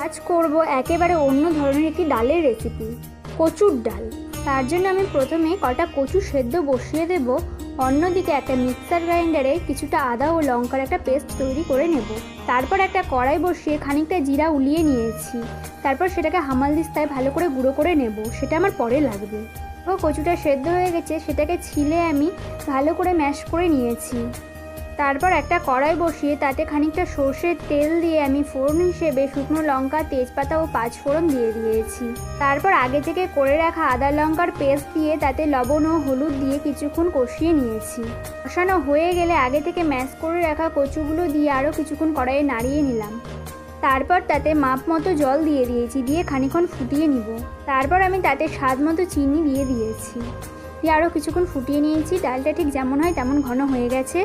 আজ করব একেবারে অন্য ধরনের একটি ডালের রেসিপি, কচুর ডাল। তার জন্য আমি প্রথমে কটা কচু সেদ্ধ বসিয়ে দেব। অন্যদিকে একটা মিক্সার গ্রাইন্ডারে কিছুটা আদা ও লঙ্কার একটা পেস্ট তৈরি করে নেব। তারপর একটা কড়াই বসিয়ে খানিকটা জিরা উলিয়ে নিয়েছি। তারপর সেটাকে হামালদিস্তায় ভালো করে গুঁড়ো করে নেব, সেটা আমার পরে লাগবে। ও কচুটা সেদ্ধ হয়ে গেছে, সেটাকে ছিলে আমি ভালো করে ম্যাশ করে নিয়েছি। তারপর একটা কড়াই বসিয়ে তাতে খানিকটা সর্ষের তেল দিয়ে আমি ফোড়ন হিসেবে শুকনো লঙ্কা, তেজপাতা ও পাঁচফোড়ন দিয়ে দিয়েছি। তারপর আগে থেকে করে রাখা আদা লঙ্কার পেস্ট দিয়ে তাতে লবণ ও হলুদ দিয়ে কিছুক্ষণ কষিয়ে নিয়েছি। কষানো হয়ে গেলে আগে থেকে ম্যাশ করে রাখা কচুগুলো দিয়ে আরও কিছুক্ষণ কড়াইয়ে নাড়িয়ে নিলাম। তারপর তাতে মাপ মতো জল দিয়ে দিয়েছি, দিয়ে খানিকক্ষণ ফুটিয়ে নিব। তারপর আমি তাতে স্বাদ মতো চিনি দিয়ে দিয়েছি, দিয়ে আরও কিছুক্ষণ ফুটিয়ে নিয়েছি। ডালটা ঠিক যেমন হয় তেমন ঘন হয়ে গেছে।